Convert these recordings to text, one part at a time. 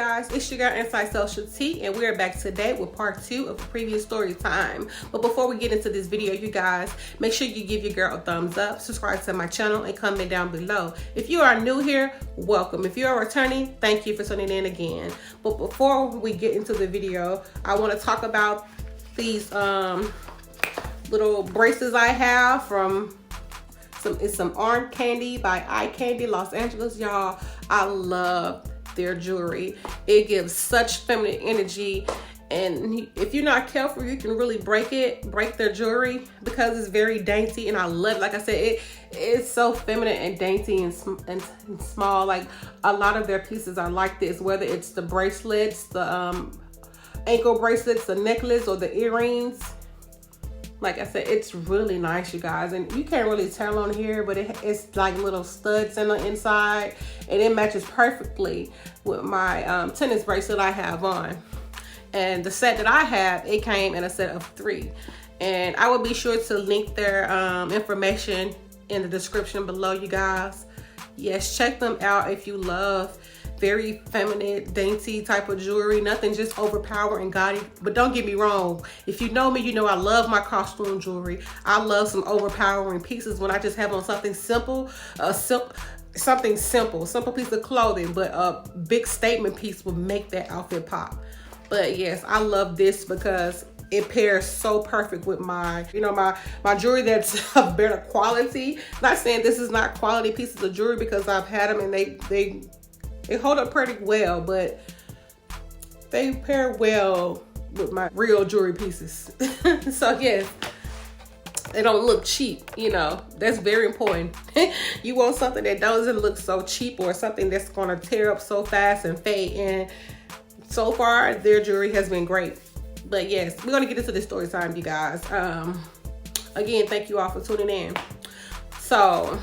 guys, it's your girl Antisocial T, and we're back today with part 2 of the previous story time. But before we get into this video, you guys, make sure you give your girl a thumbs up, subscribe to my channel, and comment down below. If you are new here, welcome. If you are returning, thank you for tuning in again. But before we get into the video, I want to talk about these little bracelets I have from some Orange Candy by Eye Candy, Los Angeles, y'all. I love their jewelry. It gives such feminine energy, and if you're not careful, you can really break their jewelry because it's very dainty, and I love it. Like I said, it's so feminine and dainty and small. Like a lot of their pieces are like this, whether it's the bracelets, the ankle bracelets, the necklace, or the earrings. Like I said, it's really nice, you guys, and you can't really tell on here, but it's like little studs in the inside, and it matches perfectly with my tennis bracelet I have on. And the set that I have, it came in a set of 3, and I will be sure to link their information in the description below, you guys. Yes, check them out if you love very feminine, dainty type of jewelry. Nothing just overpowering, gaudy. But don't get me wrong, if you know me, you know I love my costume jewelry. I love some overpowering pieces when I just have on something simple, simple piece of clothing, but a big statement piece will make that outfit pop. But yes, I love this because it pairs so perfect with my jewelry that's of better quality. Not saying this is not quality pieces of jewelry, because I've had them and they hold up pretty well, but they pair well with my real jewelry pieces. So yes, they don't look cheap, that's very important. You want something that doesn't look so cheap, or something that's gonna tear up so fast and fade. And so far, their jewelry has been great. But yes, we're gonna get into this story time, you guys. Again, thank you all for tuning in. So,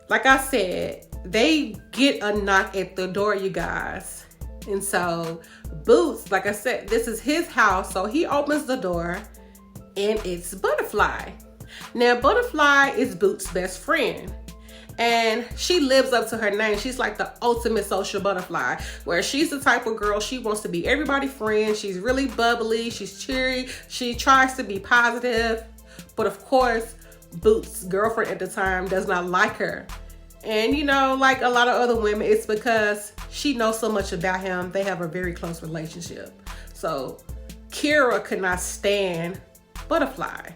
like I said, they get a knock at the door, you guys. And so Boots, like I said, this is his house, so he opens the door and it's Butterfly. Now Butterfly is Boots' best friend, and she lives up to her name. She's like the ultimate social butterfly, where she's the type of girl, she wants to be everybody's friend. She's really bubbly, she's cheery, she tries to be positive. But of course, Boots' girlfriend at the time does not like her. And like a lot of other women, it's because she knows so much about him. They have a very close relationship. So Kira could not stand Butterfly.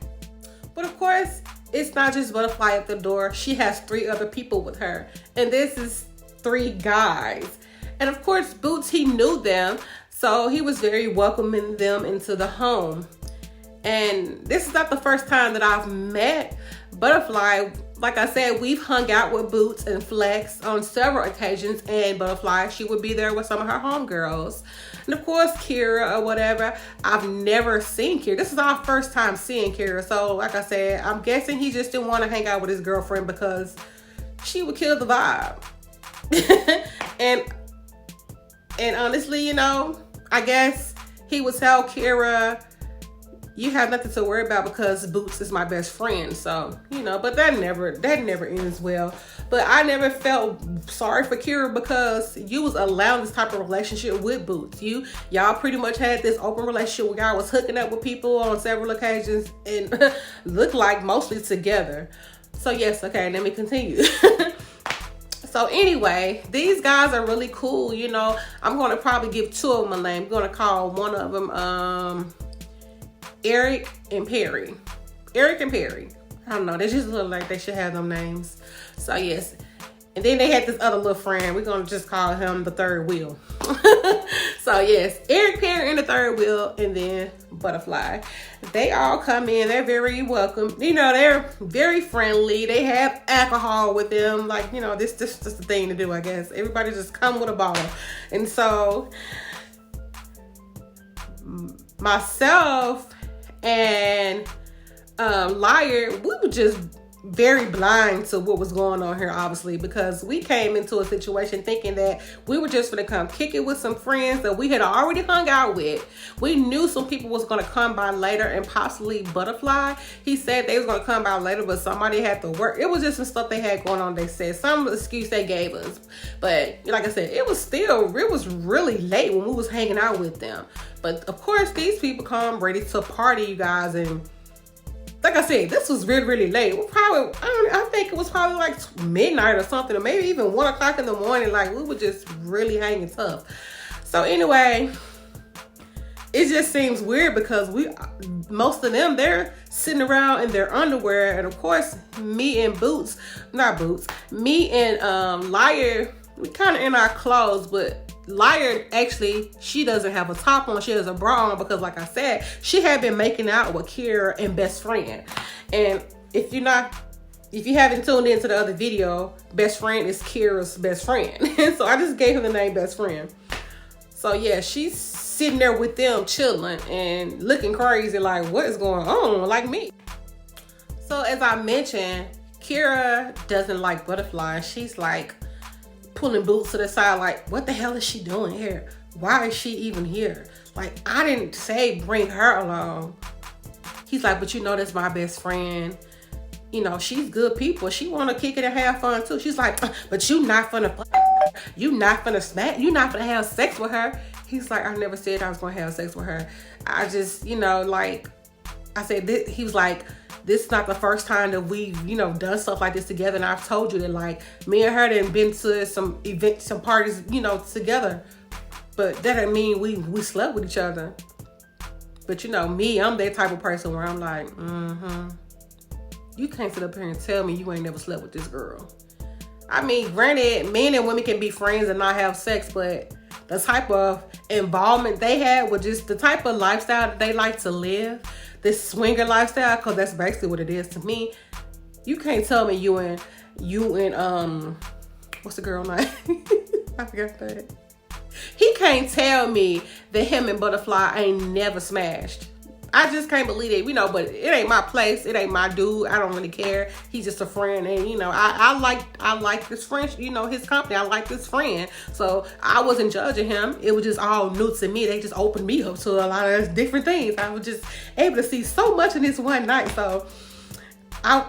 But of course, it's not just Butterfly at the door. She has 3 other people with her. And this is 3 guys. And of course, Boots, he knew them. So he was very welcoming them into the home. And this is not the first time that I've met Butterfly. Like I said, we've hung out with Boots and Flex on several occasions, and Butterfly, she would be there with some of her homegirls. And of course, Kira or whatever, I've never seen Kira. This is our first time seeing Kira. So like I said, I'm guessing he just didn't want to hang out with his girlfriend because she would kill the vibe. and honestly, I guess he would tell Kira, you have nothing to worry about because Boots is my best friend. So, but that never ends well. But I never felt sorry for Kira because you was allowing this type of relationship with Boots. Y'all pretty much had this open relationship where y'all was hooking up with people on several occasions and looked like mostly together. So yes, okay, let me continue. So anyway, these guys are really cool. I'm going to probably give 2 of them a name. I'm going to call one of them, Eric and Perry. Eric and Perry. I don't know. They just look like they should have them names. So yes. And then they had this other little friend. We're going to just call him the third wheel. So yes, Eric, Perry, and the third wheel, and then Butterfly. They all come in. They're very welcome. They're very friendly. They have alcohol with them. Like, this is the thing to do, I guess. Everybody just come with a bottle. And so myself and Liar, we would just very blind to what was going on here, obviously, because we came into a situation thinking that we were just going to come kick it with some friends that we had already hung out with. We knew some people was going to come by later, and possibly Butterfly. He said they was going to come by later, but somebody had to work. It was just some stuff they had going on. They said some excuse they gave us, but like I said, it was really late when we was hanging out with them. But of course, these people come ready to party, you guys, and like I said, this was really, really late. I think it was probably like midnight or something, or maybe even 1 o'clock in the morning. Like, we were just really hanging tough. So anyway, it just seems weird because most of them, they're sitting around in their underwear. And of course, me and Liar, we kind of in our clothes, but Liar, actually, she doesn't have a top on. She has a bra on because, like I said, she had been making out with Kira and Best Friend. And if you haven't tuned into the other video, Best Friend is Kira's best friend. And so I just gave her the name Best Friend. So yeah, she's sitting there with them chilling and looking crazy like, what is going on? Like me. So as I mentioned, Kira doesn't like Butterfly. She's like pulling Boots to the side like, what the hell is she doing here? Why is she even here? Like, I didn't say bring her along. He's like, but you know, that's my best friend. You know, she's good people. She want to kick it and have fun too. She's like, but you not finna fuck her. You not finna smack. You not finna have sex with her. He's like, I never said I was gonna have sex with her. I just, you know, like I said, he was like, this is not the first time that we've, you know, done stuff like this together. And I've told you that, like, me and her done been to some events, some parties, you know, together. But that didn't mean we slept with each other. But, you know, me, I'm that type of person where I'm like, you can't sit up here and tell me you ain't never slept with this girl. I mean, granted, men and women can be friends and not have sex, but the type of involvement they had with just the type of lifestyle that they like to live, this swinger lifestyle, because that's basically what it is to me. You can't tell me you and what's the girl name? I forgot that. He can't tell me that him and Butterfly ain't never smashed. I just can't believe it, you know, but it ain't my place. It ain't my dude. I don't really care. He's just a friend. And, you know, I like this friend, you know, his company. I like this friend. So I wasn't judging him. It was just all new to me. They just opened me up to a lot of different things. I was just able to see so much in this one night. So I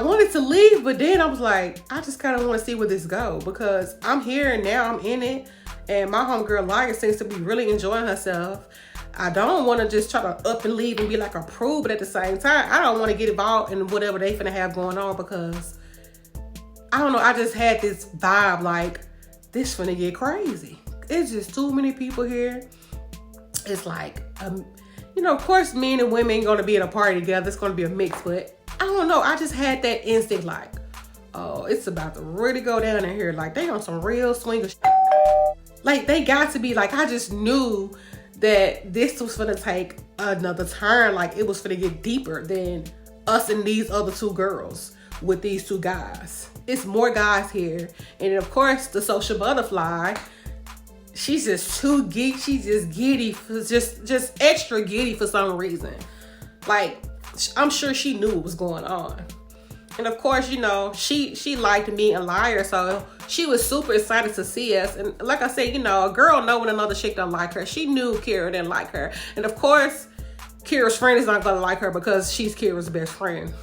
wanted to leave, but then I was like, I just kind of want to see where this go, because I'm here and now I'm in it. And my homegirl Liar seems to be really enjoying herself. I don't want to just try to up and leave and be like a prude, but at the same time, I don't want to get involved in whatever they finna have going on, because I don't know, I just had this vibe like, this finna get crazy. It's just too many people here. It's like, you know, of course, men and women gonna be in a party together. It's gonna be a mix, but I don't know. I just had that instinct like, oh, it's about to really go down in here. Like, they on some real swinger shit. Like, they got to be like, I just knew that this was gonna take another turn. Like, it was gonna get deeper than us and these other two girls with these two guys. It's more guys here. And of course, the social butterfly, she's just too geek. She's just giddy, just extra giddy for some reason. Like, I'm sure she knew what was going on. And of course, you know, she liked me and Liar, so she was super excited to see us. And like I said, you know, a girl know when another chick don't like her. She knew Kira didn't like her. And of course, Kira's friend is not gonna like her because she's Kira's best friend.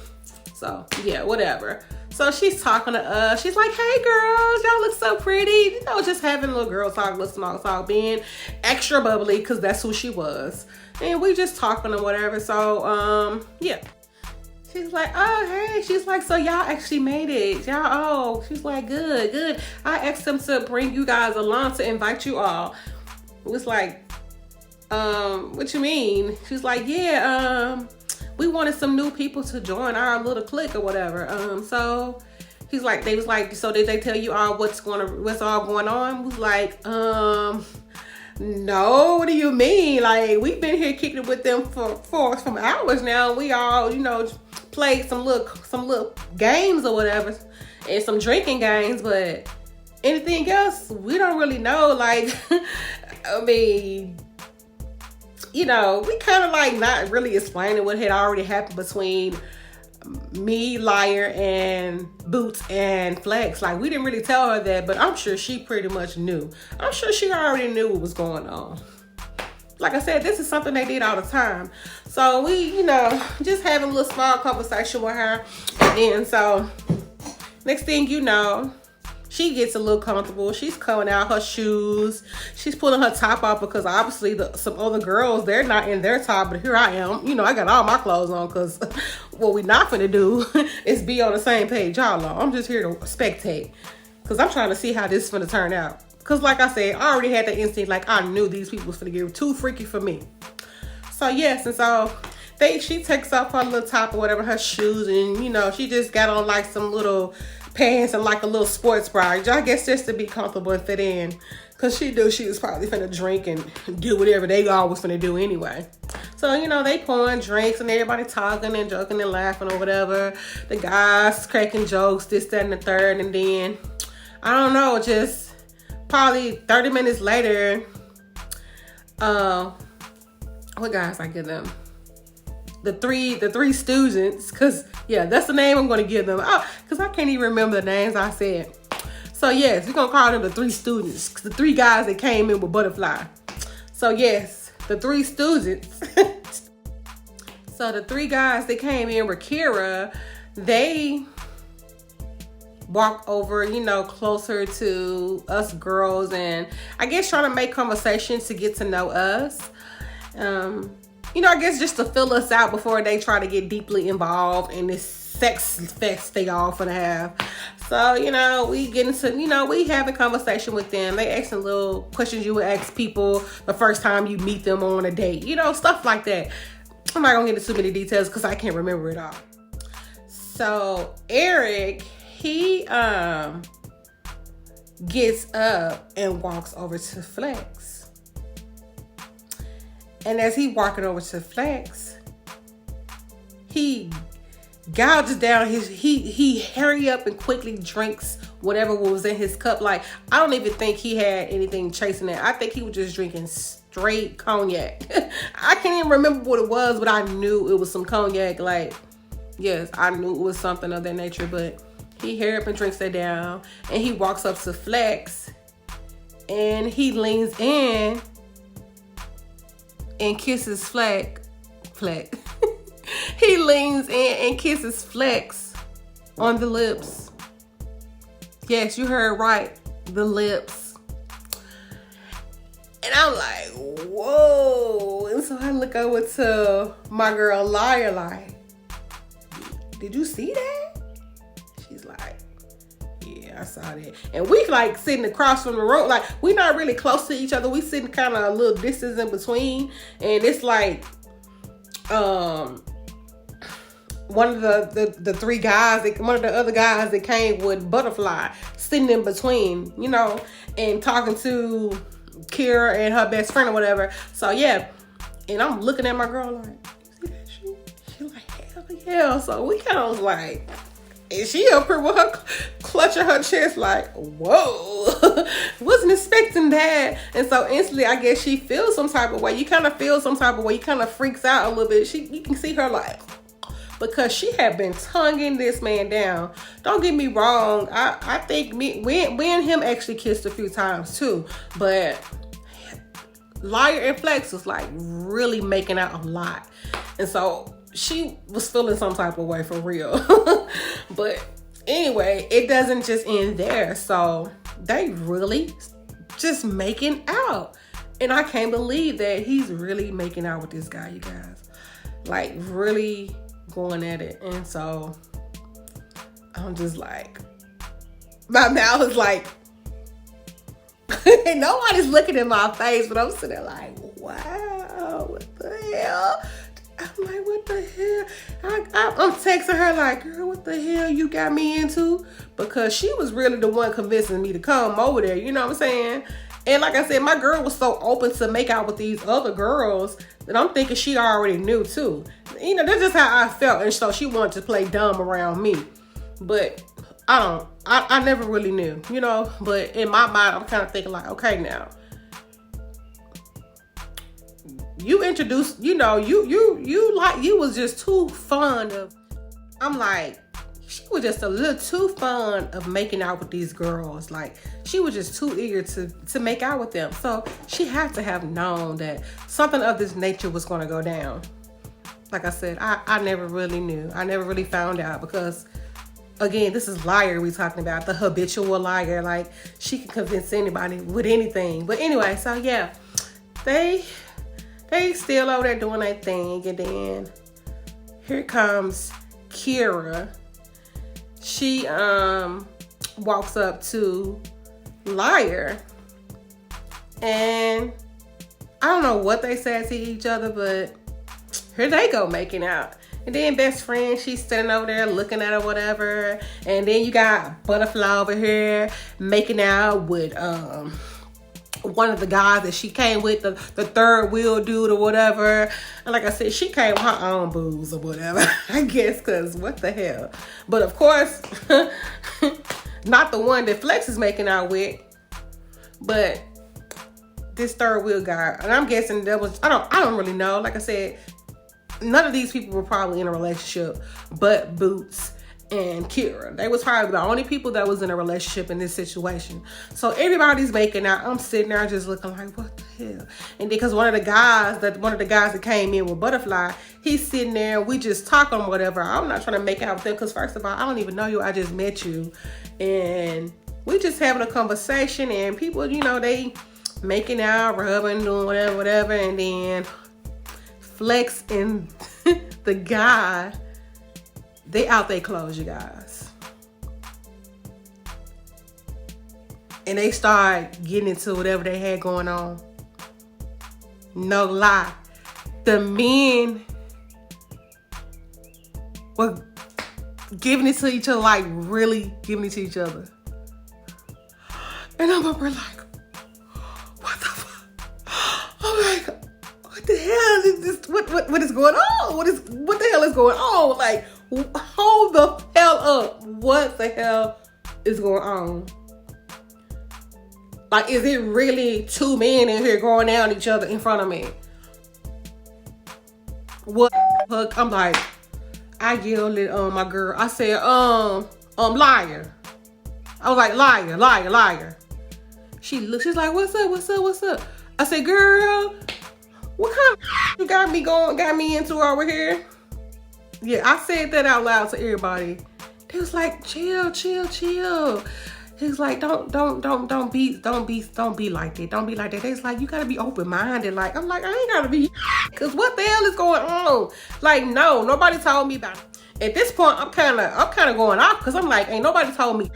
So yeah, whatever. So she's talking to us. She's like, hey girls, y'all look so pretty. You know, just having a little girl talk, little small talk, being extra bubbly, because that's who she was. And we just talking or whatever. So yeah. She's like, oh, hey. She's like, so y'all actually made it. Y'all, oh. She's like, good. I asked them to bring you guys along, to invite you all. It was like, what you mean? She's like, yeah, we wanted some new people to join our little clique or whatever. So he's like, they was like, so did they tell you all what's all going on? Was like, no, what do you mean? Like, we've been here kicking it with them for some hours now. We all, you know, played some little games or whatever, and some drinking games, but anything else, we don't really know. Like, I mean, you know, we kind of like not really explaining what had already happened between me, Liar, and Boots, and Flex, like, we didn't really tell her that, but I'm sure she pretty much knew. I'm sure she already knew what was going on. Like I said, this is something they did all the time. So we, you know, just having a little small conversation with her. And then, so, next thing you know, she gets a little comfortable. She's coming out her shoes. She's pulling her top off because obviously some other girls, they're not in their top, but here I am. You know, I got all my clothes on because what we not finna do is be on the same page y'all are. I'm just here to spectate because I'm trying to see how this is finna turn out. Because like I said, I already had the instinct, like I knew these people was finna get too freaky for me. So yes, and so she takes off her little top or whatever, her shoes, and you know, she just got on like some little pants and like a little sports bra. I guess just to be comfortable and fit in. Cause she knew she was probably finna drink and do whatever they always finna do anyway. So, you know, they pouring drinks and everybody talking and joking and laughing or whatever. The guys cracking jokes, this, that, and the third. And then, I don't know, just probably 30 minutes later, what guys I give them? The three students, because yeah, that's the name I'm going to give them. Oh, because I can't even remember the names I said. So yes, we're going to call them the three students, the three guys that came in with Butterfly. So yes, the three students. So the three guys that came in with Kira, they walked over, you know, closer to us girls, and I guess trying to make conversations to get to know us. You know, I guess just to fill us out before they try to get deeply involved in this sex fest they all finna have. So, you know, we get into, you know, we having conversation with them. They asking little questions you would ask people the first time you meet them on a date. You know, stuff like that. I'm not gonna get into too many details because I can't remember it all. So, Eric, he gets up and walks over to Flex. And as he walking over to Flex, he gouges down he hurry up and quickly drinks whatever was in his cup. Like, I don't even think he had anything chasing it. I think he was just drinking straight cognac. I can't even remember what it was, but I knew it was some cognac. Like, yes, I knew it was something of that nature, but he hurry up and drinks that down, and he walks up to Flex, and he leans in and kisses Flex. He leans in and kisses Flex on the lips. Yes, you heard right, the lips. And I'm like, whoa. And so I look over to my girl Liar, like, did you see that? She's like, yeah, I saw that. And we like sitting across from the road, like we not really close to each other. We sitting kind of a little distance in between, and it's like one of the three guys, one of the other guys that came with Butterfly, sitting in between, you know, and talking to Kira and her best friend or whatever. So yeah, and I'm looking at my girl like, you see that shit? She like, hell yeah. So we kind of was like, and she up here with her clutching her chest like, whoa, wasn't expecting that. And so instantly, I guess she feels some type of way. You kind of feel some type of way. You kind of freaks out a little bit. You can see her like, because she had been tonguing this man down. Don't get me wrong. I think we and him actually kissed a few times too. But Liar and Flex was like really making out a lot. And so she was feeling some type of way for real. But anyway, it doesn't just end there. So they really just making out. And I can't believe that he's really making out with this guy, you guys. Like really going at it. And so I'm just like, my mouth is like, and nobody's looking in my face, but I'm sitting there like, wow, what the hell? I'm like, what the hell? I'm texting her like, girl, what the hell you got me into? Because she was really the one convincing me to come over there, you know what I'm saying? And like I said, my girl was so open to make out with these other girls that I'm thinking she already knew too. You know, that's just how I felt. And so she wanted to play dumb around me. But I never really knew, you know. But in my mind, I'm kind of thinking like, okay, now. You introduced, you know, you was just too fond of, I'm like, she was just a little too fun of making out with these girls. Like, she was just too eager to make out with them. So she had to have known that something of this nature was going to go down. Like I said, I never really knew. I never really found out because, again, this is liar we talking about, the habitual liar. Like, she can convince anybody with anything. But anyway, so yeah, they still over there doing their thing. And then here comes Kira. She walks up to Liar, and I don't know what they said to each other, but here they go making out. And then best friend, she's standing over there looking at her, whatever. And then you got Butterfly over here making out with one of the guys that she came with, the third wheel dude or whatever. And like I said, she came with her own booze or whatever, I guess, because what the hell. But of course, not the one that Flex is making out with, but this third wheel guy. And I'm guessing that was, I don't really know. Like I said, none of these people were probably in a relationship but Boots and Kira. They was probably the only people that was in a relationship in this situation. So everybody's making out. I'm sitting there just looking like, what the hell? And because one of the guys that came in with Butterfly, he's sitting there, we just talking or whatever. I'm not trying to make out with them because first of all, I don't even know you. I just met you. And we just having a conversation, and people, you know, they making out, rubbing, doing whatever. And then Flex and the guy, they out their clothes, you guys. And they start getting into whatever they had going on. No lie. The men were giving it to each other, like really giving it to each other. And I'm up here like, what the fuck? I'm like, what the hell is this? What is going on? What the hell is going on? Like, hold the hell up. What the hell is going on? Like, is it really two men in here going down each other in front of me? What the fuck? I'm like, I yelled at my girl. I said, liar. I was like, liar. She's like, what's up? I said, girl, what kind of you got me into over here? Yeah, I said that out loud to everybody. They was like, chill. He's like, don't be like that. Don't be like that. They was like, you gotta be open-minded. Like, I'm like, I ain't gotta be, cause what the hell is going on? Like, no, nobody told me about it. At this point, I'm kind of going off because I'm like, ain't nobody told me.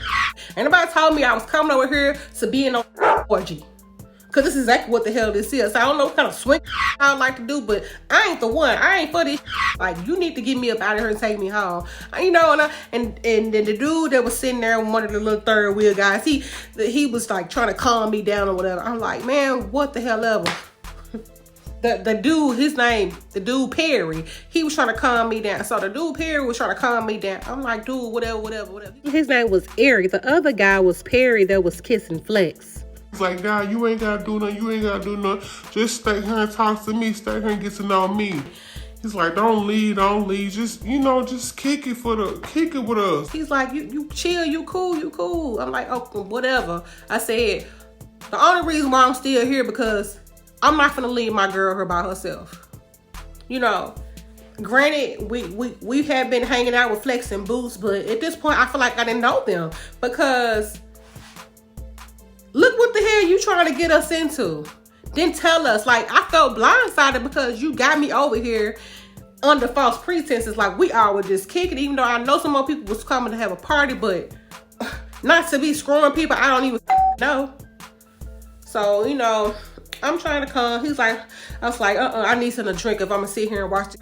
Ain't nobody told me I was coming over here to be in an orgy. Because this is exactly what the hell this is. So I don't know what kind of swing I would like to do, but I ain't the one. I ain't for this. Like, you need to get me up out of here and take me home. You know, and then the dude that was sitting there, one of the little third wheel guys, he was like trying to calm me down or whatever. I'm like, man, what the hell ever. The dude, his name, the dude Perry, he was trying to calm me down. So the dude Perry was trying to calm me down. I'm like, dude, whatever. His name was Eric. The other guy was Perry that was kissing Flex. It's like, God, you ain't gotta do nothing. Just stay here and talk to me. Stay here and get to know me. He's like, don't leave. Just, just kick it with us. He's like, you chill, you cool. I'm like, oh, whatever. I said, the only reason why I'm still here because I'm not gonna leave my girl here by herself. You know, granted, we have been hanging out with Flex and Boots, but at this point, I feel like I didn't know them because look what the hell you trying to get us into. Then tell us. Like, I felt blindsided because you got me over here under false pretenses. Like, we all were just kicking, even though I know some more people was coming to have a party, but not to be screwing people I don't even know. So, I'm trying to come. I was like, I need something to drink if I'm gonna sit here and watch this.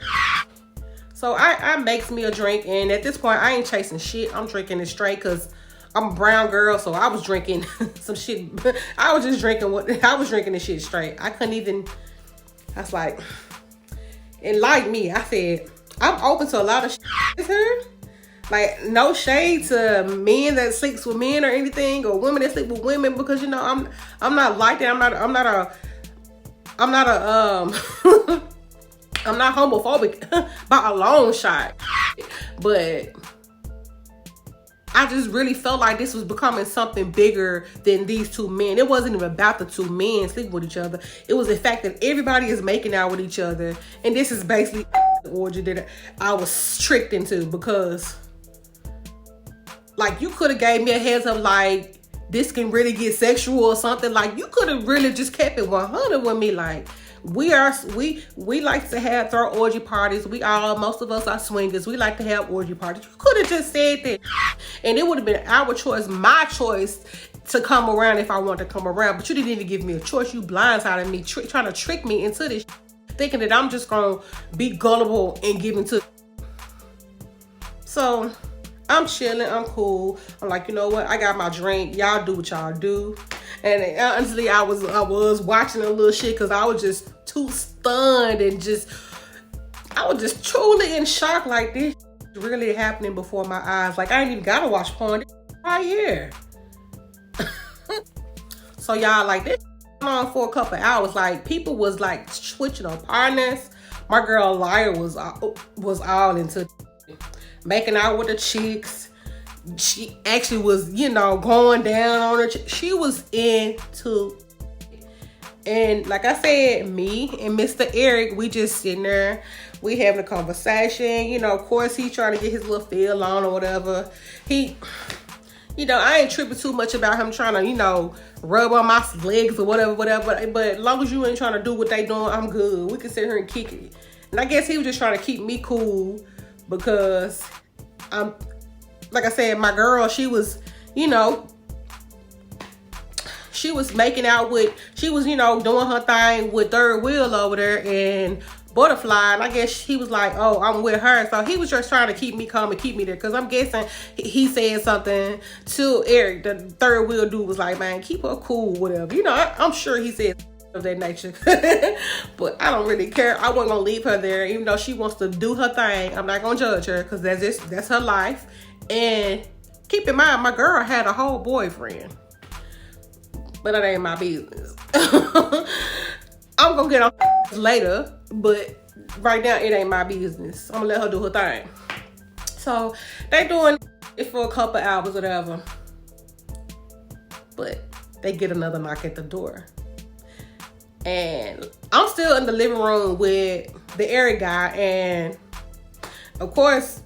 So I makes me a drink, and at this point I ain't chasing shit. I'm drinking it straight because I'm a brown girl, so I was drinking some shit. I was just drinking the shit straight. I was like, and like me, I said, I'm open to a lot of shit here. Like, no shade to men that sleeps with men or anything, or women that sleep with women, because I'm not like that. I'm not a I'm not homophobic by a long shot, but I just really felt like this was becoming something bigger than these two men. It wasn't even about the two men sleeping with each other. It was the fact that everybody is making out with each other. And this is basically the orgy that I was tricked into, because like you could have gave me a heads up like this can really get sexual or something. Like you could have really just kept it 100 with me. Like we like to have throw orgy parties. Most of us are swingers. We like to have orgy parties. You could have just said that, and it would have been our choice, my choice, to come around if I wanted to come around. But you didn't even give me a choice. You blindsided me, trying to trick me into this, thinking that I'm just gonna be gullible and give into. So I'm chilling. I'm cool. I'm like, you know what? I got my drink. Y'all do what y'all do. And honestly, I was watching a little shit because I was just too stunned and I was just truly in shock. Like this really happening before my eyes. Like I ain't even gotta watch porn. This right here. So y'all, like this on for a couple hours. Like people was like switching on partners. My girl Liar was all into making out with the chicks. She actually was, going down on her. She was into it. And like I said, me and Mr. Eric, we just sitting there. We having a conversation. Of course, he trying to get his little feel on or whatever. I ain't tripping too much about him trying to, rub on my legs or whatever. But as long as you ain't trying to do what they doing, I'm good. We can sit here and kick it. And I guess he was just trying to keep me cool because like I said, my girl, she was, she was making out with, she was, doing her thing with Third Wheel over there and Butterfly. And I guess he was like, oh, I'm with her. So he was just trying to keep me calm and keep me there. Because I'm guessing he said something to Eric. The Third Wheel dude was like, man, keep her cool, whatever. I'm sure he said of that nature. But I don't really care. I wasn't going to leave her there. Even though she wants to do her thing, I'm not going to judge her because that's her life. And keep in mind, my girl had a whole boyfriend. But that ain't my business. I'm going to get on later. But right now, it ain't my business. I'm going to let her do her thing. So, they doing it for a couple hours or whatever. But they get another knock at the door. And I'm still in the living room with the Eric guy. And, of course,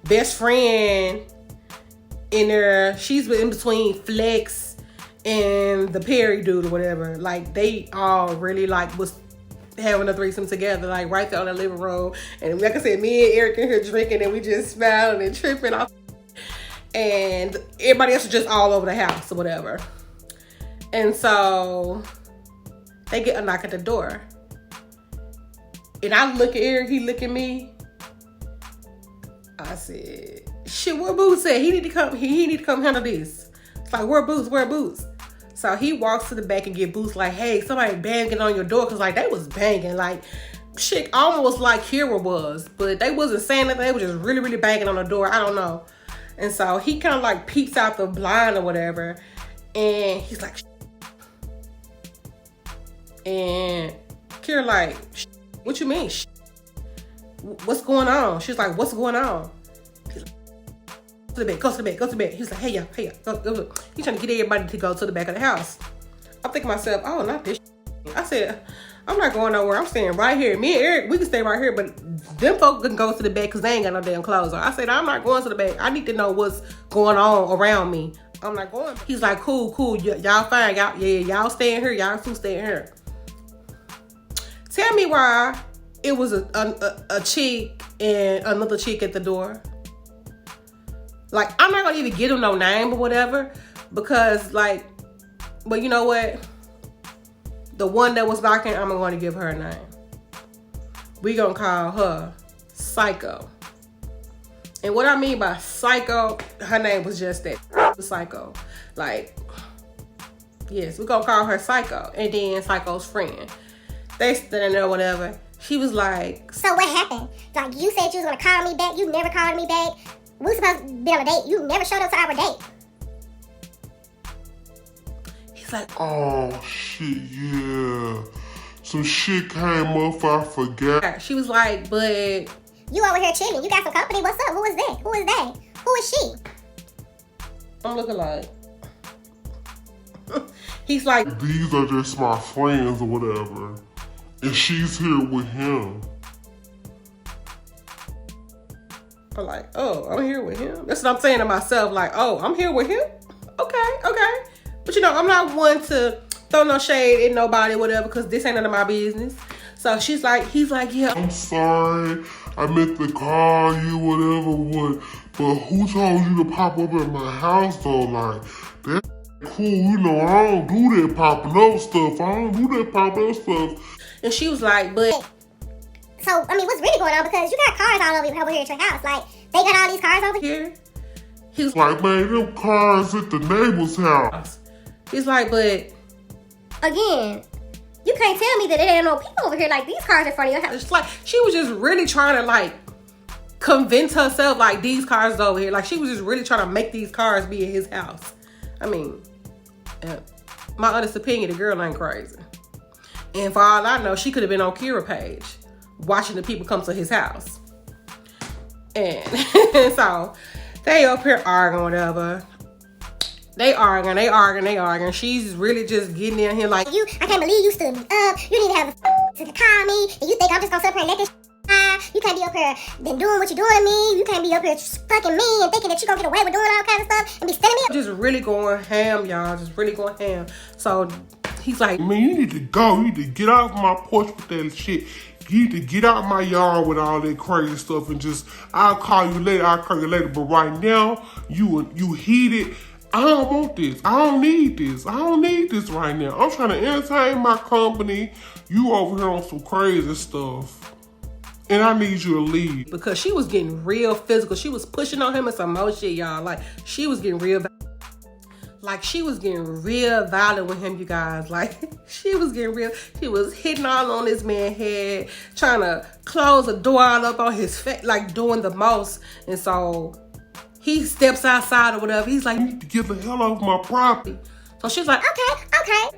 best friend in there, she's in between Flex and the Perry dude or whatever. Like they all really was having a threesome together, like right there in the living room. And like I said, me and Eric in here drinking and we just smiling and tripping off. And everybody else is just all over the house or whatever. And so they get a knock at the door. And I look at Eric, he look at me. I said, shit, where Boots at? He need to come handle this. It's like, where Boots? So he walks to the back and get Boots like, hey, somebody banging on your door. Cause like they was banging. Like shit almost like Kira was. But they wasn't saying nothing. They was just really, really banging on the door. I don't know. And so he kind of like peeks out the blind or whatever. And he's like, and Kira like, what you mean? What's going on? She's like, what's going on? He's like, go to the bed. He's like, hey y'all, go. He's trying to get everybody to go to the back of the house. I'm thinking to myself, oh, not this. I said, I'm not going nowhere. I'm staying right here. Me and Eric, we can stay right here, but them folks can go to the bed because they ain't got no damn clothes on. I said, I'm not going to the bed. I need to know what's going on around me. I'm not going. He's like, cool. Y'all fine. Y'all stay in here. Y'all two stay in here. Tell me why it was a chick and another chick at the door. Like, I'm not going to even give them no name or whatever. Because, like, but you know what? The one that was knocking, I'm going to give her a name. We going to call her Psycho. And what I mean by Psycho, her name was just that. Psycho. Like, yes, we're going to call her Psycho. And then Psycho's friend. They standing there or whatever. She was like, so what happened? Like, you said you was going to call me back. You never called me back. We were supposed to be on a date. You never showed up to our date. He's like, oh, shit, yeah. some shit came up, I forgot. She was like, but you over here chilling. You got some company. What's up? Who is that? Who is that? Who is she? I'm looking like. He's like, these are just my friends or whatever. And she's here with him. I'm like, oh, I'm here with him. That's what I'm saying to myself. Like, oh, I'm here with him? Okay. But you know, I'm not one to throw no shade at nobody, whatever, because this ain't none of my business. So he's like, yeah. I'm sorry, I meant to call you, whatever, but who told you to pop up at my house though? Like, that's cool, you know, I don't do that popping up stuff. And she was like, but. So, I mean, what's really going on? Because you got cars all over here at your house. Like, they got all these cars over here. He's like, man, them cars at the neighbor's house. He's like, but. Again, you can't tell me that there ain't no people over here. Like, these cars in front of your house. It's like, she was just really trying to, like, convince herself, like, these cars is over here. Like, she was just really trying to make these cars be in his house. I mean, my honest opinion, the girl ain't crazy. And for all I know, she could have been on Kira's page watching the people come to his house. And so they up here arguing, whatever. They arguing. She's really just getting in here like, I can't believe you stood me up. You need to have to call me. And you think I'm just gonna sit up here and let this die? You can't be up here then doing what you're doing to me. You can't be up here fucking me and thinking that you're gonna get away with doing all kinds of stuff and be standing me up. Just really going ham, y'all. Just really going ham. So he's like, man, you need to go. You need to get off my porch with that shit. You need to get out my yard with all that crazy stuff and just, I'll call you later. But right now, you heated. I don't want this. I don't need this right now. I'm trying to entertain my company. You over here on some crazy stuff. And I need you to leave. Because she was getting real physical. She was pushing on him and some more shit, y'all. Like, she was getting real violent with him, you guys. Like, she was hitting all on this man's head, trying to close the door all up on his face, like doing the most. And so he steps outside or whatever. He's like, you need to get the hell off my property. So she's like, okay.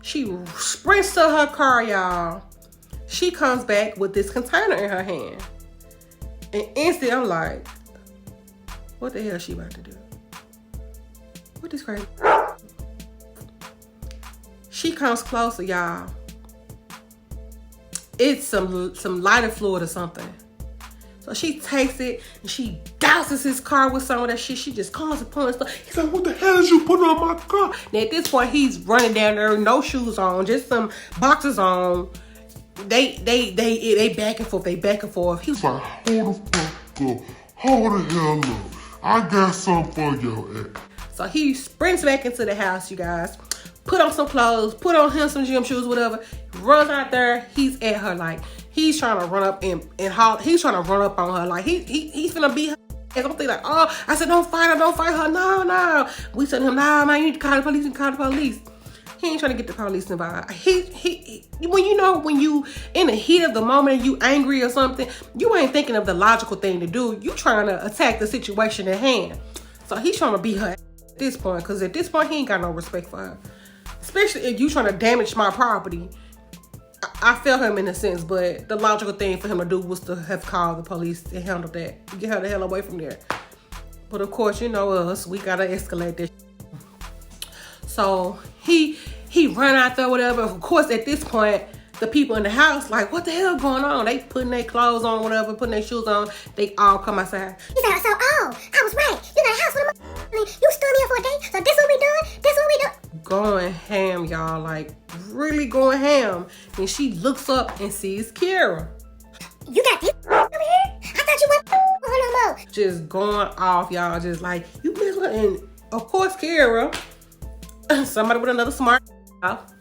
She sprints to her car, y'all. She comes back with this container in her hand. And instantly I'm like, what the hell is she about to do? What is crazy? She comes closer, y'all. It's some lighter fluid or something. So she takes it and she douses his car with some of that shit. She just calls upon and stuff. He's like, what the hell is you putting on my car? Now at this point, he's running down there, no shoes on, just some boxers on. They back and forth. He's like, hold the fuck up. Hold the hell up. I got something for your ass. So he sprints back into the house, you guys. Put on some clothes, put on him some gym shoes, whatever. Runs out there. He's at her like he's trying to run up and he's trying to run up on her like he's gonna beat her. And I'm thinking like, oh, I said don't fight her. No. We said to him, nah, man, you need to call the police. He ain't trying to get the police involved. When you in the heat of the moment and you angry or something, you ain't thinking of the logical thing to do. You trying to attack the situation at hand. So he's trying to beat her at this point, because at this point he ain't got no respect for her. Especially if you trying to damage my property. I felt him in a sense, but the logical thing for him to do was to have called the police and handle that. Get her the hell away from there. But of course, you know us, we gotta escalate this. So he run out there, whatever. Of course, at this point, the people in the house like, what the hell going on? They putting their clothes on, whatever, putting their shoes on. They all come outside. He said, I was right. You got a house with a you stood me up for a day. So this what we doing? Going ham, y'all, like really going ham. And she looks up and sees Kira. You got this over here? I thought you went no more. Just going off, y'all. Just like, you miss her. And of course, Kira, somebody with another smart mouth,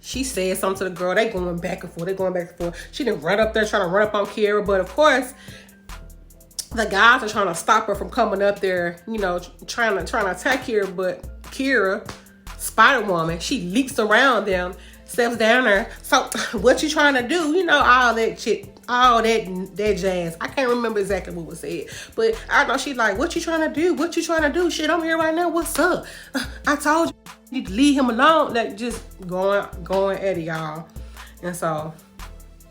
she said something to the girl. They going back and forth. She didn't run up there trying to run up on Kira. But of course, the guys are trying to stop her from coming up there, you know, trying to attack Kira. But Kira, Spider-Woman, she leaps around them, steps down there. So what you trying to do? You know, all that shit, all that jazz. I can't remember exactly what was said, but I know she like, what you trying to do? Shit, I'm here right now. What's up? I told you, you need to leave him alone. Like, just going at it, y'all. And so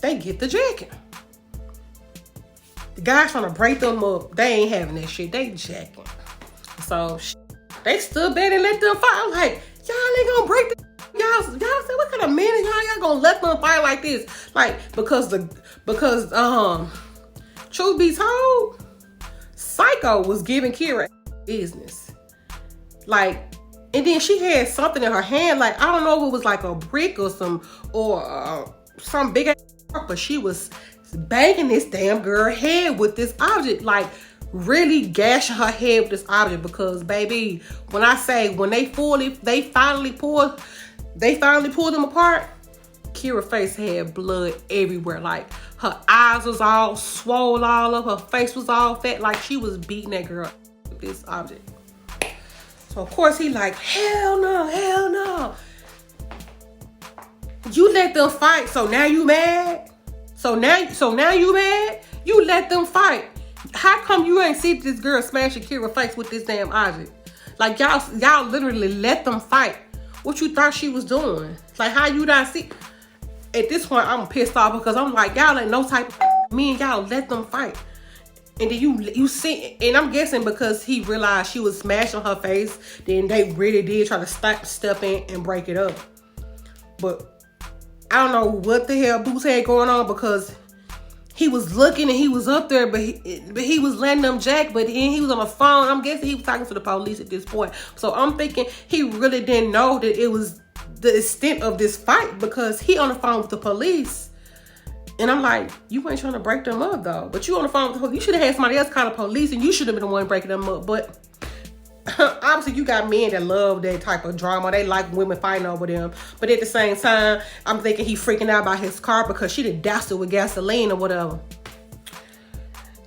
they get the jacking. The guys trying to break them up. They ain't having that shit. They jacking. So they stood back and let them fight. I'm like, y'all ain't gonna break the. Y'all say, what kind of men y'all gonna let them fight like this? Like, because truth be told, Psycho was giving Kira business. Like, and then she had something in her hand, like, I don't know if it was like a brick or some big ass, but she was banging this damn girl head with this object, like really gashing her head with this object. Because baby, when I say when they finally pulled them apart, Kira's face had blood everywhere. Like her eyes was all swole all up, her face was all fat, like she was beating that girl with this object. So of course he like, hell no. You let them fight, so now you mad? So now you mad? You let them fight. How come you ain't see this girl smashing Kira's face with this damn object? Like y'all literally let them fight. What you thought she was doing? Like how you not see? At this point, I'm pissed off because I'm like, y'all ain't no type of me and y'all let them fight. And then you see, and I'm guessing because he realized she was smashing her face, then they really did try to step in and break it up. But I don't know what the hell Boots had going on, because he was looking and he was up there, but he was letting them jack, but then he was on the phone. I'm guessing he was talking to the police at this point. So I'm thinking he really didn't know that it was the extent of this fight, because he on the phone with the police. And I'm like, you ain't trying to break them up though. But you on the phone with the police. You should have had somebody else call the police, and you should have been the one breaking them up. But obviously you got men that love that type of drama. They like women fighting over them. But at the same time, I'm thinking he freaking out about his car because she done doused it with gasoline or whatever.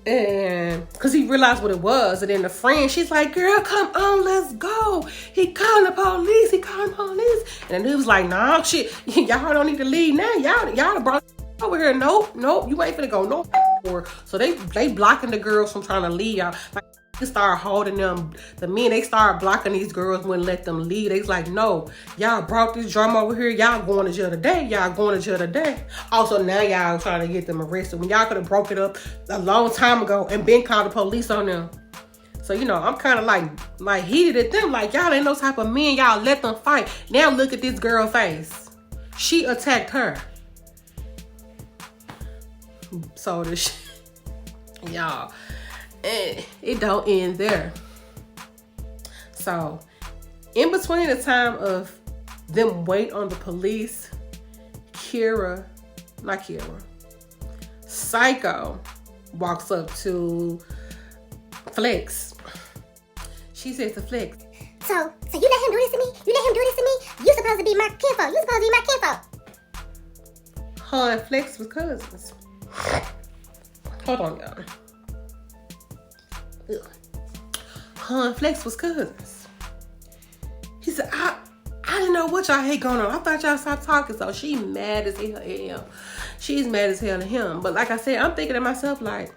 And because he realized what it was. And then the friend, she's like, girl, come on, let's go. He calling the police. And then he was like, nah, shit, y'all don't need to leave now. Y'all brought over here. Nope, you ain't finna go no more. So they blocking the girls from trying to leave y'all. Like, they start holding them, the men, they start blocking these girls, wouldn't let them leave. They's like, no, y'all brought this drama over here. Y'all going to jail today. Also, now y'all trying to get them arrested when y'all could have broke it up a long time ago and been called the police on them. So, you know, I'm kind of like heated at them. Like, y'all ain't no type of men. Y'all let them fight. Now look at this girl face. She attacked her. So y'all, it don't end there. So in between the time of them wait on the police, Psycho walks up to Flex. She says to Flex, So you let him do this to me? You supposed to be my kinfolk. Her and Flex was cousins. Hold on, y'all. Her and Flex was cousins. He said, I didn't know what y'all had going on. I thought y'all stopped talking. So she mad as hell at him. She's mad as hell at him. But like I said, I'm thinking to myself, like,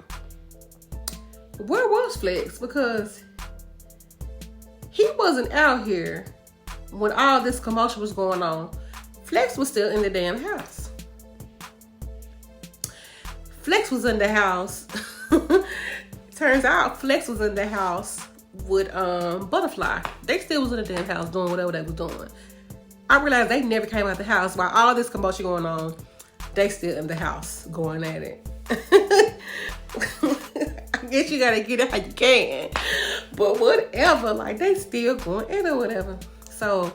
where was Flex? Because he wasn't out here when all this commotion was going on. Flex was still in the damn house. Flex was in the house. Turns out Flex was in the house with Butterfly. They still was in the damn house doing whatever they was doing. I realized they never came out the house while all this commotion going on. They still in the house going at it. I guess you gotta get it how you can. But whatever, like they still going at it or whatever. So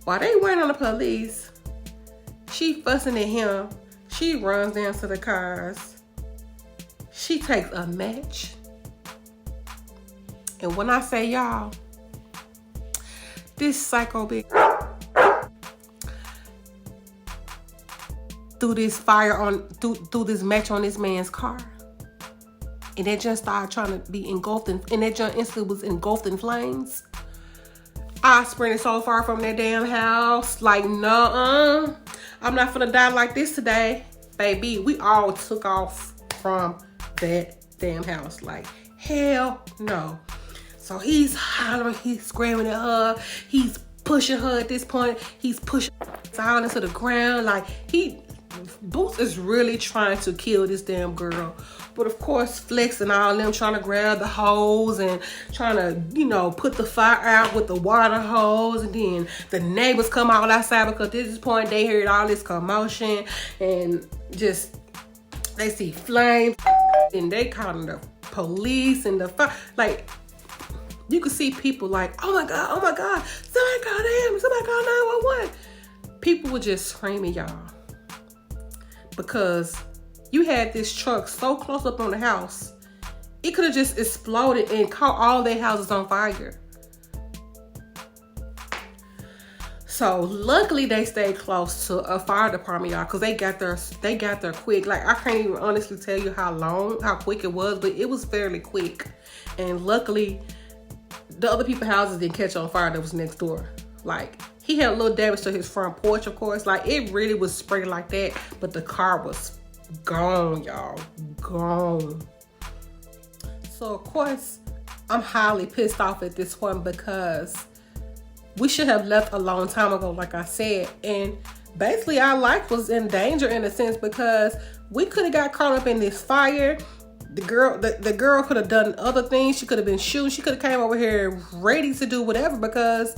while they waiting on the police, she fussing at him. She runs down to the cars. She takes a match. And when I say y'all, this psycho bitch threw this threw this match on this man's car. And that just started trying to be engulfed and that just instantly was engulfed in flames. I sprinted so far from that damn house. Like, nuh-uh. I'm not finna die like this today. Baby, we all took off from that damn house. Like, hell no. So he's hollering, he's screaming at her. He's pushing her at this point. He's pushing her down into the ground. Like, he Boots is really trying to kill this damn girl. But of course, Flex and all them trying to grab the hose and trying to, you know, put the fire out with the water hose. And then the neighbors come out outside because at this point they heard all this commotion and just, they see flames and they calling the police and the fire. Like, you can see people like, oh my God, somebody call them, somebody call 911. People were just screaming, y'all, because you had this truck so close up on the house, it could have just exploded and caught all their houses on fire. So luckily they stayed close to a fire department, y'all, because they got there quick. Like, I can't even honestly tell you how quick it was, but it was fairly quick. And luckily the other people's houses didn't catch on fire that was next door. Like, he had a little damage to his front porch, of course. Like, it really was sprayed like that, but the car was gone, y'all, gone. So of course I'm highly pissed off at this point because we should have left a long time ago, like I said, and basically our life was in danger in a sense because we could have got caught up in this fire. The girl could have done other things. She could have been shooting. She could have came over here ready to do whatever, because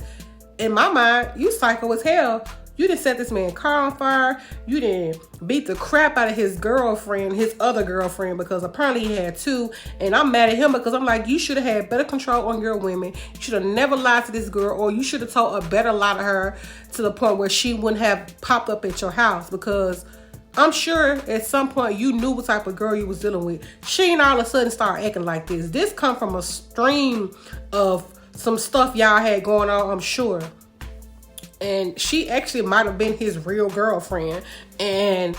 in my mind, you psycho as hell. You didn't set this man's car on fire. You didn't beat the crap out of his girlfriend, his other girlfriend, because apparently he had two. And I'm mad at him because I'm like, you should have had better control on your women. You should have never lied to this girl, or you should have told a better lie to her to the point where she wouldn't have popped up at your house, because I'm sure at some point you knew what type of girl you was dealing with. She ain't all of a sudden start acting like this. This come from a stream of some stuff y'all had going on, I'm sure. And she actually might have been his real girlfriend. And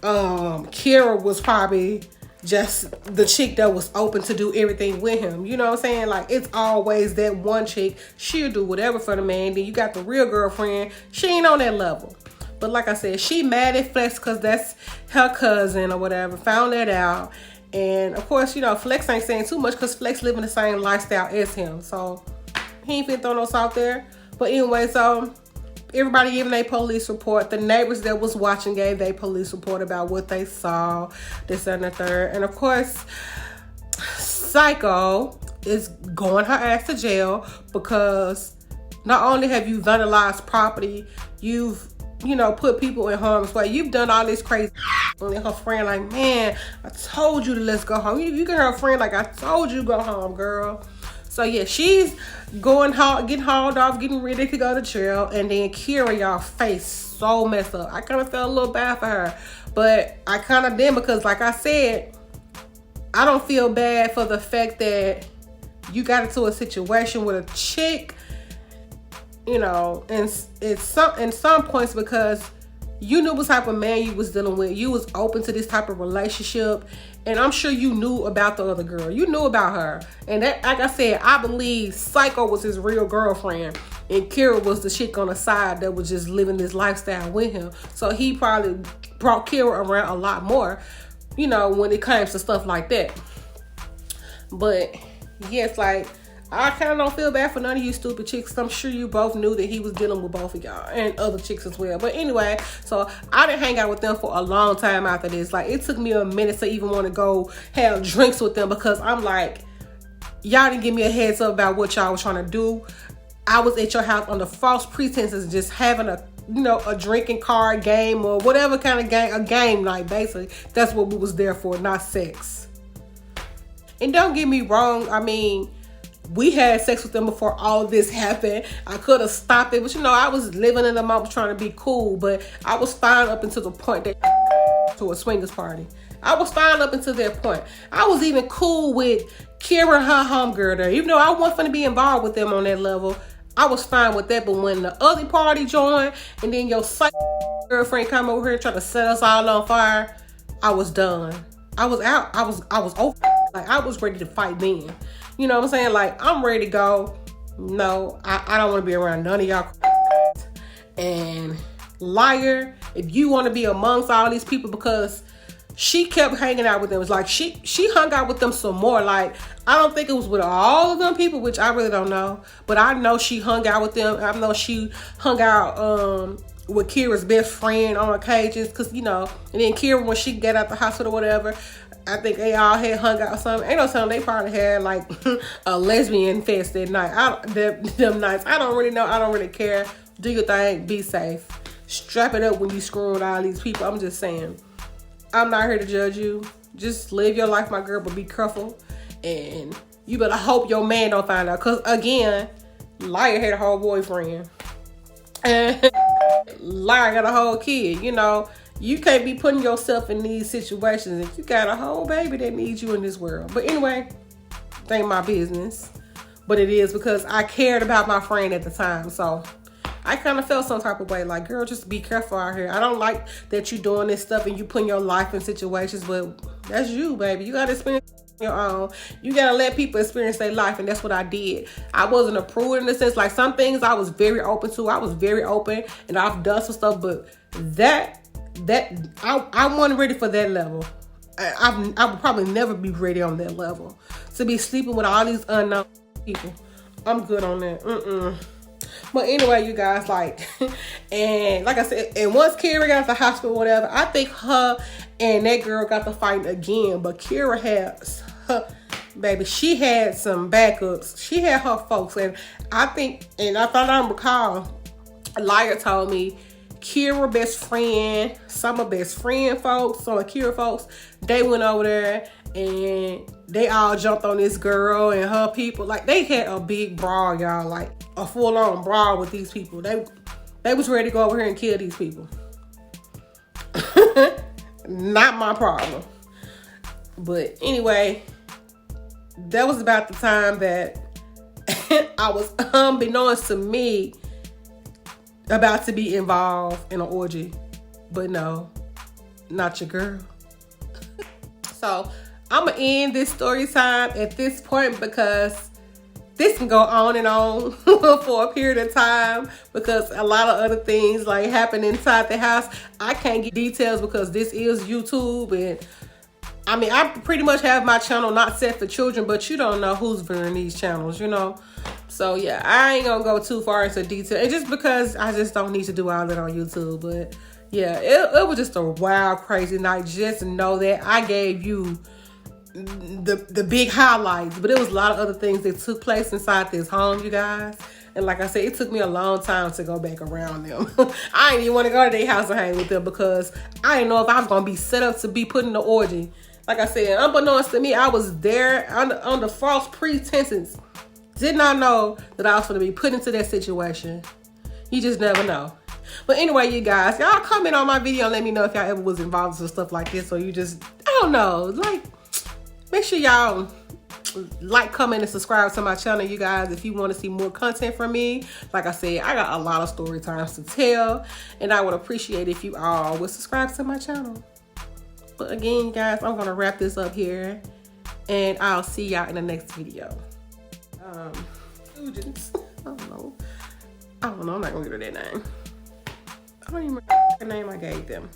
Kira was probably just the chick that was open to do everything with him. You know what I'm saying? Like, it's always that one chick. She'll do whatever for the man. Then you got the real girlfriend. She ain't on that level. But like I said, she mad at Flex because that's her cousin or whatever. Found that out. And of course, you know, Flex ain't saying too much because Flex living the same lifestyle as him. So he ain't finna throw no salt there. But anyway, so everybody giving their police report. The neighbors that was watching gave their police report about what they saw, this and the third. And of course, Psycho is going her ass to jail because not only have you vandalized property, you've, you know, put people in harm's way. You've done all this crazy. And her friend like, man, I told you to let's go home. You get her friend like, I told you to go home, girl. So yeah, she's going home, getting hauled off, getting ready to go to jail. And then Kira, y'all, face so messed up. I kind of felt a little bad for her, but I kind of didn't, because like I said, I don't feel bad for the fact that you got into a situation with a chick, you know, and it's some points because you knew what type of man you was dealing with. You was open to this type of relationship. And I'm sure you knew about the other girl. You knew about her. And that, like I said, I believe Psycho was his real girlfriend. And Kira was the chick on the side that was just living this lifestyle with him. So he probably brought Kira around a lot more, you know, when it comes to stuff like that. But yes, like, I kind of don't feel bad for none of you stupid chicks. I'm sure you both knew that he was dealing with both of y'all and other chicks as well. But anyway, so I didn't hang out with them for a long time after this. Like, it took me a minute to even want to go have drinks with them, because I'm like, y'all didn't give me a heads up about what y'all was trying to do. I was at your house under false pretenses, just having a, you know, a drinking card game or whatever kind of game, a game night, basically. That's what we was there for, not sex. And don't get me wrong, I mean, we had sex with them before all this happened. I could have stopped it, but you know, I was living in the moment trying to be cool, but I was fine up until the point that to a swingers party. I was fine up until that point. I was even cool with Kira and her homegirl there. Even though I wasn't going to be involved with them on that level, I was fine with that. But when the other party joined and then your girlfriend come over here trying to set us all on fire, I was done. I was out. I was over. Like, I was ready to fight then. You know what I'm saying? Like, I'm ready to go. No, I don't want to be around none of y'all. And liar, if you want to be amongst all these people, because she kept hanging out with them. It's like she hung out with them some more. Like, I don't think it was with all of them people, which I really don't know. But I know she hung out with them. I know she hung out with Kira's best friend on occasions, because you know, and then Kira, when she got out the hospital or whatever, I think they all had hung out or something. Ain't no telling, they probably had like a lesbian fest that night. Them nights. I don't really know. I don't really care. Do your thing. Be safe. Strap it up when you screwing all these people. I'm just saying. I'm not here to judge you. Just live your life, my girl, but be careful. And you better hope your man don't find out. Because, again, Liar had a whole boyfriend. And Liar got a whole kid. You know, you can't be putting yourself in these situations if you got a whole baby that needs you in this world. But anyway, it ain't my business. But it is because I cared about my friend at the time. So I kind of felt some type of way. Like, girl, just be careful out here. I don't like that you doing this stuff and you putting your life in situations. But that's you, baby. You got to experience your own. You got to let people experience their life. And that's what I did. I wasn't a prude in the sense. Like, some things I was very open to. I was very open. And I've done some stuff. But I wasn't ready for that level. I would probably never be ready on that level. To be sleeping with all these unknown people. I'm good on that. But anyway, you guys, like, and like I said, and once Kira got to the hospital or whatever, I think her and that girl got to fight again. But Kira has her, baby, she had some backups. She had her folks. And I think, and I thought I recall, Liar told me, Kira best friend, some of best friend folks, some of Kira folks, they went over there and they all jumped on this girl and her people. Like, they had a big brawl, y'all, like a full-on brawl with these people. They was ready to go over here and kill these people. Not my problem. But anyway, that was about the time that I was, unbeknownst to me, about to be involved in an orgy. But no, not your girl. So I'm gonna end this story time at this point because this can go on and on for a period of time, because a lot of other things like happen inside the house. I can't get details because this is YouTube, and I mean, I pretty much have my channel not set for children, but you don't know who's viewing these channels, you know. So yeah, I ain't gonna go too far into detail. And just because I just don't need to do all that on YouTube. But yeah, it was just a wild, crazy night. Just know that I gave you the big highlights, but it was a lot of other things that took place inside this home, you guys. And like I said, it took me a long time to go back around them. I didn't even want to go to their house and hang with them because I didn't know if I was gonna be set up to be put in the orgy. Like I said, unbeknownst to me, I was there under false pretenses. Did not know that I was going to be put into that situation. You just never know. But anyway, you guys, y'all comment on my video and let me know if y'all ever was involved in stuff like this, or you just, I don't know, like, make sure y'all like, comment, and subscribe to my channel, you guys, if you want to see more content from me. Like I said, I got a lot of story times to tell, and I would appreciate if you all would subscribe to my channel. But again, you guys, I'm going to wrap this up here, and I'll see y'all in the next video. Students, I don't know, I'm not going to give her that name. I don't even remember the name I gave them.